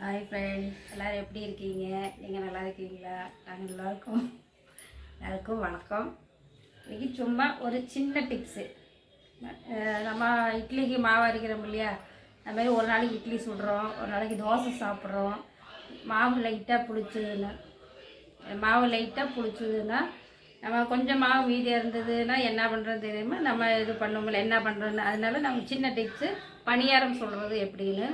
Hi friends, எல்லோரும் எப்படி இருக்கீங்க? நீங்கள் நல்லா இருக்கீங்களா? நாங்கள் எல்லாருக்கும் வணக்கம். இன்றைக்கி சும்மா ஒரு சின்ன டிப்ஸு. நம்ம இட்லிக்கு மாவு அரைக்கிறோம் இல்லையா, அதுமாதிரி ஒரு நாளைக்கு இட்லி சுடுறோம், ஒரு நாளைக்கு தோசை சாப்பிட்றோம். மாவு லைட்டாக புளிச்சுதுன்னா நம்ம கொஞ்சம் மாவு மீதியாக இருந்ததுன்னா என்ன பண்ணுறது தெரியுமா, நம்ம இது பண்ணோம்ல என்ன பண்ணுறோன்னு. அதனால நம்ம சின்ன டிப்ஸு பணியாரம் சொல்கிறது எப்படின்னு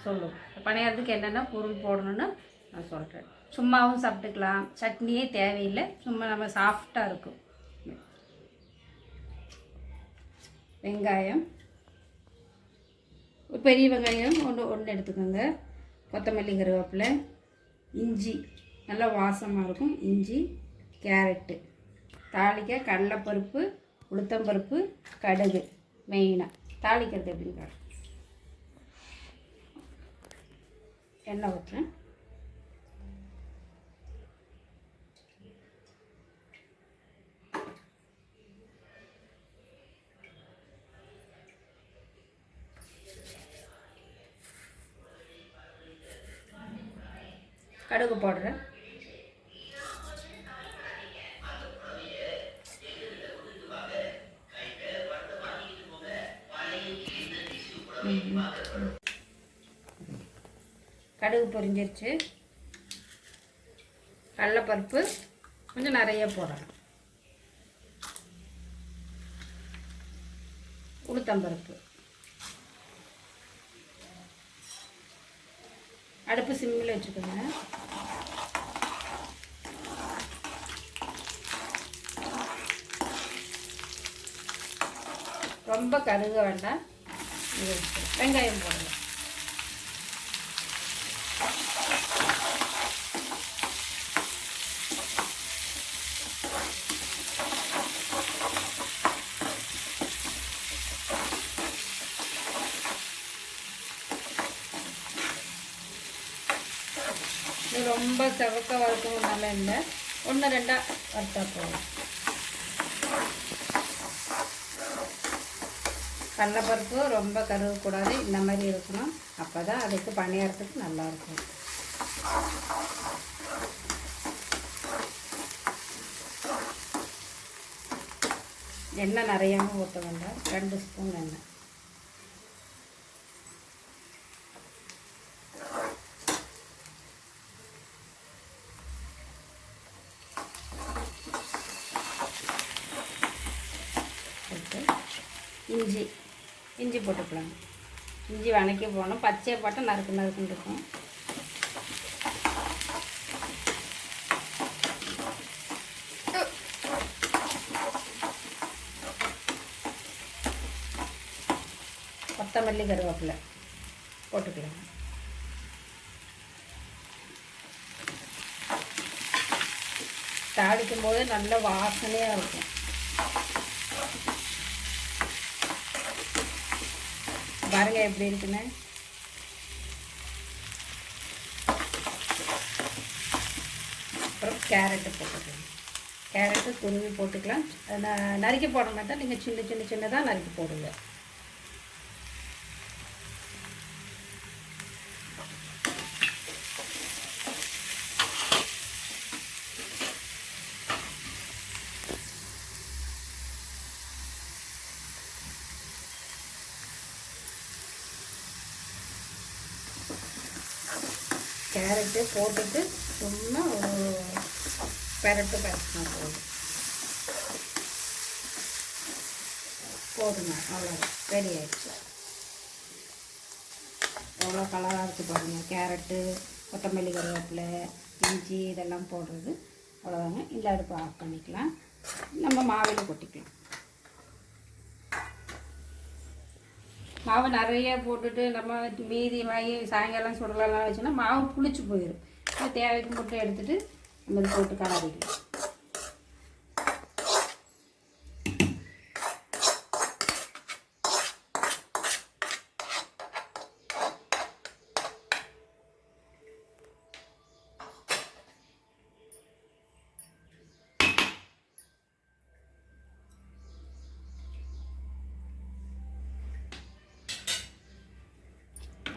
சொல்லுவோம். பணியாரத்துக்கு என்னென்ன பொருள் போடணும்னு நான் சொல்கிறேன். சும்மாவும் சாப்பிட்டுக்கலாம், சட்னியே தேவையில்லை, சும்மா நம்ம சாஃப்டாக இருக்கும். வெங்காயம், ஒரு பெரிய வெங்காயம் ஒன்று எடுத்துக்கோங்க. கொத்தமல்லி, கருவேப்பிலை, இஞ்சி நல்லா வாசமாக இருக்கும், இஞ்சி, கேரட்டு, தாளிக்க கடலைப்பருப்பு, உளுத்தம்பருப்பு, கடுகு. மெயினாக தாளிக்கிறது எப்படின்னு காட்டுறேன். எண்ணெய் ஊற்றுறேன். கடுகு போடுறேன். கடுகு பொரிஞ்சிருச்சு. கடலைப்பருப்பு கொஞ்சம் நிறைய போடணும். உளுத்தம்பருப்பு. அடுப்பு சிம்மில் வச்சுக்கோங்க. ரொம்ப கருக வேண்டாம். வெங்காயம் போடணும். ரொம்ப செவக்க வறுக்கணும் நல்லா இல்லை, 1-2 வறுத்தா போதும். கடலைப்பருப்பு ரொம்ப கருகக்கூடாது, இந்த மாதிரி இருக்கணும். அப்போ தான் அதுக்கு பணியாரத்துக்கு நல்லாயிருக்கும். எண்ணெய் நிறையாமல் ஊற்ற வேண்டாம், 2 ஸ்பூன் எண்ணெய். இஞ்சி போட்டுக்கலாம். இஞ்சி வதக்கி போகணும், பச்சையாக போட்டால் நறுக்குன்னு இருக்கும். கொத்தமல்லி, கருவேப்பிலை போட்டுக்கலாம். தாளிக்கும் போது நல்ல வாசனையாக இருக்கும். பாருங்க எப்படி இருக்குன்னு. அப்புறம் கேரட்டு போட்டுக்கலாம். கேரட்டு துருவி போட்டுக்கலாம். நறுக்கி போட மாட்டேன், நீங்கள் சின்னதாக நறுக்கி போடுங்க. கேரட்டு போட்டுட்டு சும்மா ஒரு பெரட்டினா போதுங்க. அவ்வளோ ரெடி ஆயிடுச்சு. எவ்வளோ கலராக இருக்குது பாருங்கள். கேரட்டு, கொத்தமல்லி, கருவேப்பிலை, இஞ்சி இதெல்லாம் போடுறது அவ்வளோதாங்க. இந்த அடுப்பு ஆஃப் பண்ணிக்கலாம். நம்ம மாவில் கொட்டிக்கலாம். மாவு நிறைய போட்டுட்டு நம்ம மீதி வாங்கி சாயங்காலம் சுடலாம் வச்சோன்னா மாவு புளிச்சு போயிடும். தேவைக்கு மட்டும் எடுத்துகிட்டு நம்ம இது போட்டு கலரிக்கலாம்.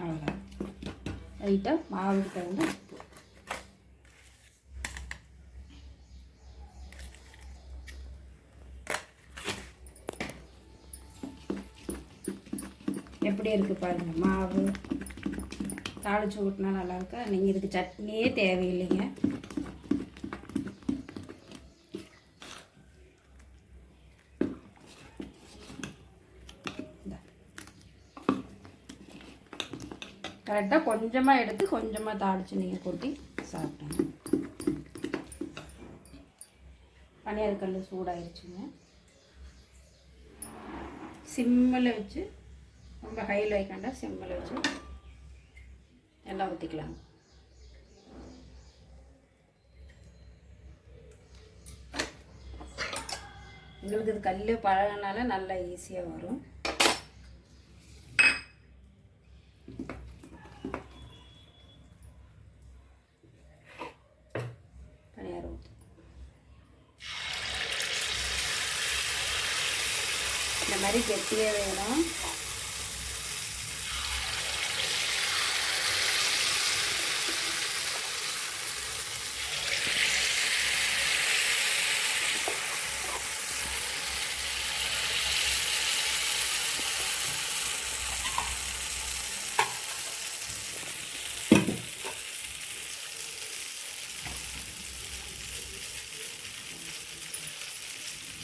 அவ்வளோ லைட்டாக மாவுக்கு தகுந்த உப்பு. எப்படி இருக்குது பாருங்கள் மாவு. தாளித்து ஊட்டினா நல்லாயிருக்கா. நீங்கள் இதுக்கு சட்னியே தேவையில்லைங்க. கரெக்டாக கொஞ்சமாக எடுத்து கொஞ்சமாக தாளித்து நீங்கள் கொட்டி சாப்பிட்டோங்க. பனியார் கல் சூடாயிருச்சுங்க. சிம்மில் வச்சு, ரொம்ப ஹையில் வைக்காண்டா, சிம்மில் வச்சு எல்லாம் ஊற்றிக்கலாம். உங்களுக்கு இது கல் பழகினால நல்லா ஈஸியாக வரும். இந்த மாதிரி கெட்டியாக வேணும்.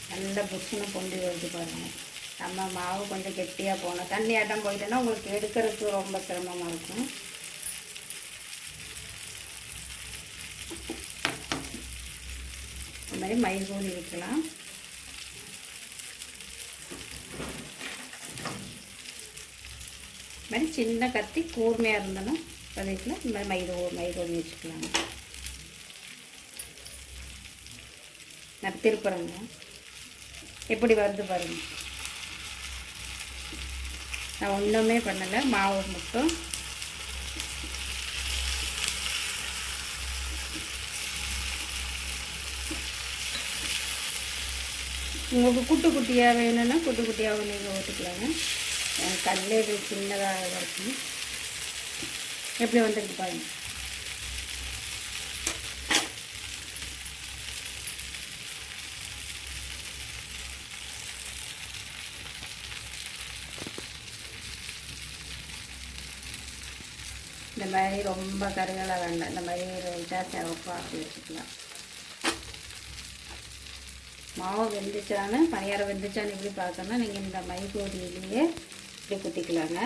நல்ல புஷ்ஷுன்னு பொண்டி வருது பாருங்கள். நம்ம மாவு கொஞ்சம் கெட்டியாக போகணும். தண்ணி ஆட்டம் போயிட்டோன்னா உங்களுக்கு எடுக்கிறதுக்கு ரொம்ப சிரமமாக இருக்கும். இந்த மாதிரி மைசூரி வைக்கலாம். இது மாதிரி சின்ன கத்தி கூர்மையாக இருந்தோன்னா பதில் இந்த மாதிரி மைசூரி வச்சுக்கலாம். நான் திருப்புறேங்க. எப்படி வருது பாருங்கள். நான் ஒன்றுமே பண்ணலை, மாவு மட்டும் உங்களுக்கு குட்டி குட்டியாக வேணும்னா குட்டி குட்டியாக நீங்கள் ஊற்றிக்கலாங்க. எனக்கு கல்லே இது சின்னதாக இருக்கும். எப்படி வந்துருக்கு பாருங்கள். இந்த மாதிரி ரொம்ப கருகலாக வேண்டாம். இந்த மாதிரி லைட்டாக சிவப்பாக ஆக்கி வச்சுக்கலாம். மாவு வெந்துச்சான்னு, பனியாரம் வெந்துச்சான்னு இப்படி பார்த்தோன்னா நீங்கள் இந்த மைகோடியிலேயே இப்படி குத்திக்கலாங்க.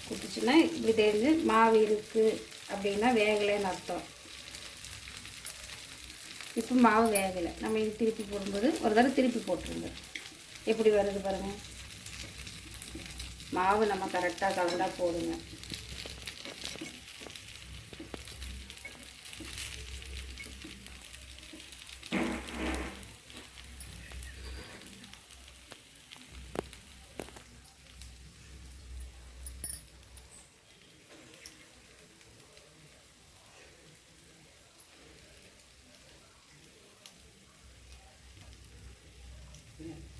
குத்திச்சுன்னா இப்படி தெரிஞ்சு மாவு இருக்குது அப்படின்னா வேகலைன்னு அர்த்தம். இப்போ மாவு வேகலை. நம்ம இது திருப்பி போடும்போது ஒரு தடவை திருப்பி போட்டுருங்க. எப்படி வருது பாருங்கள். மாவு நம்ம கரெக்டாக கலந்தால் போடுங்க.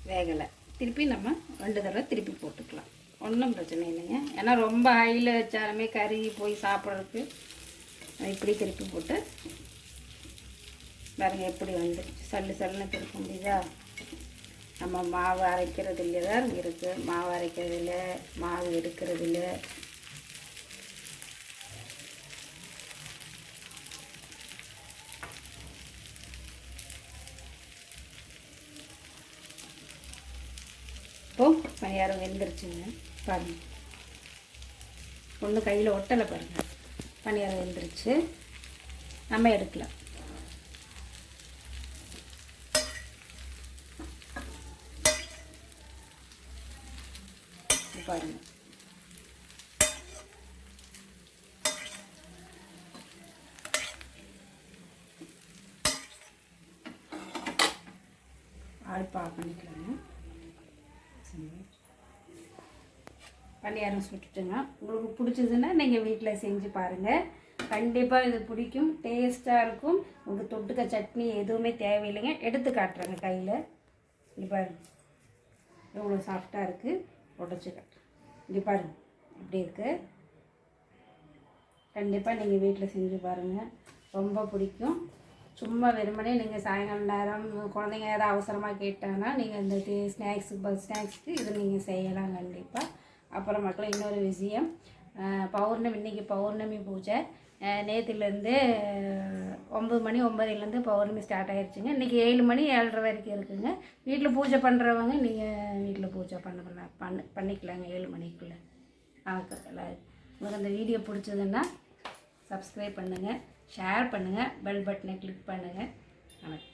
வேகலை. திருப்பி நம்ம 2 தடவை திருப்பி போட்டுக்கலாம். ஒன்றும் பிரச்சனை இல்லைங்க. ஏன்னா ரொம்ப ஹையில் வச்சாலுமே கருகி போய் சாப்பிட்றதுக்கு இப்படி திருப்பி போட்டு பாருங்க எப்படி வந்துடுச்சு. சல்லுன்னு திருப்ப முடியுதா. நம்ம மாவு அரைக்கிறது இல்லையா இருக்குது. மாவு அரைக்கிறது இல்லை, மாவு எடுக்கிறது இல்லை. இப்போது பனியாரம் வெந்துருச்சுங்க பாருங்கள். ஒன்று கையில் ஒட்டலை பாருங்கள். பனியாரம் வெந்துருச்சு. நம்ம எடுக்கலாம். பாருங்கள். அடுப்பு ஆஃப் பண்ணிக்கலாங்க. பனியாரம் சுட்டுட்டுங்க. உங்களுக்கு பிடிச்சதுன்னா நீங்கள் வீட்டில் செஞ்சு பாருங்கள். கண்டிப்பாக இது பிடிக்கும். டேஸ்ட்டாக இருக்கும். உங்களுக்கு தொட்டுக்க சட்னி எதுவுமே தேவையில்லைங்க. எடுத்து காட்டுறேங்க கையில். இங்கே பாருங்கள் எவ்வளோ சாஃப்டாக இருக்குது. உடச்சி காட்டுறேன். இங்கே பாருங்கள் எப்படி இருக்குது. கண்டிப்பாக நீங்கள் வீட்டில் செஞ்சு பாருங்கள், ரொம்ப பிடிக்கும். சும்மா வெறுமனே நீங்கள் சாயங்காலம் நேரம் குழந்தைங்க ஏதாவது அவசரமாக கேட்டாங்கன்னா நீங்கள் இந்த ஸ்நாக்ஸுக்கு இது நீங்கள் செய்யலாம் கண்டிப்பாக. அப்புறம் மக்கள் இன்னொரு விஷயம், பௌர்ணமி, இன்றைக்கி பௌர்ணமி பூஜை. நேற்றுலேருந்து 9 மணி 9லேருந்து பௌர்ணமி ஸ்டார்ட் ஆகிடுச்சுங்க. இன்றைக்கி 7 மணி 7:30 வரைக்கும் இருக்குதுங்க. வீட்டில் பூஜை பண்ணுறவங்க நீங்கள் வீட்டில் பூஜை பண்ணிக்கலாங்க 7 மணிக்குள்ளே. வணக்கம் எல்லோரும். உங்களுக்கு அந்த வீடியோ பிடிச்சதுன்னா சப்ஸ்கிரைப் பண்ணுங்கள், ஷேர் பண்ணுங்கள், பெல் பட்டனை கிளிக் பண்ணுங்கள். வணக்கம்.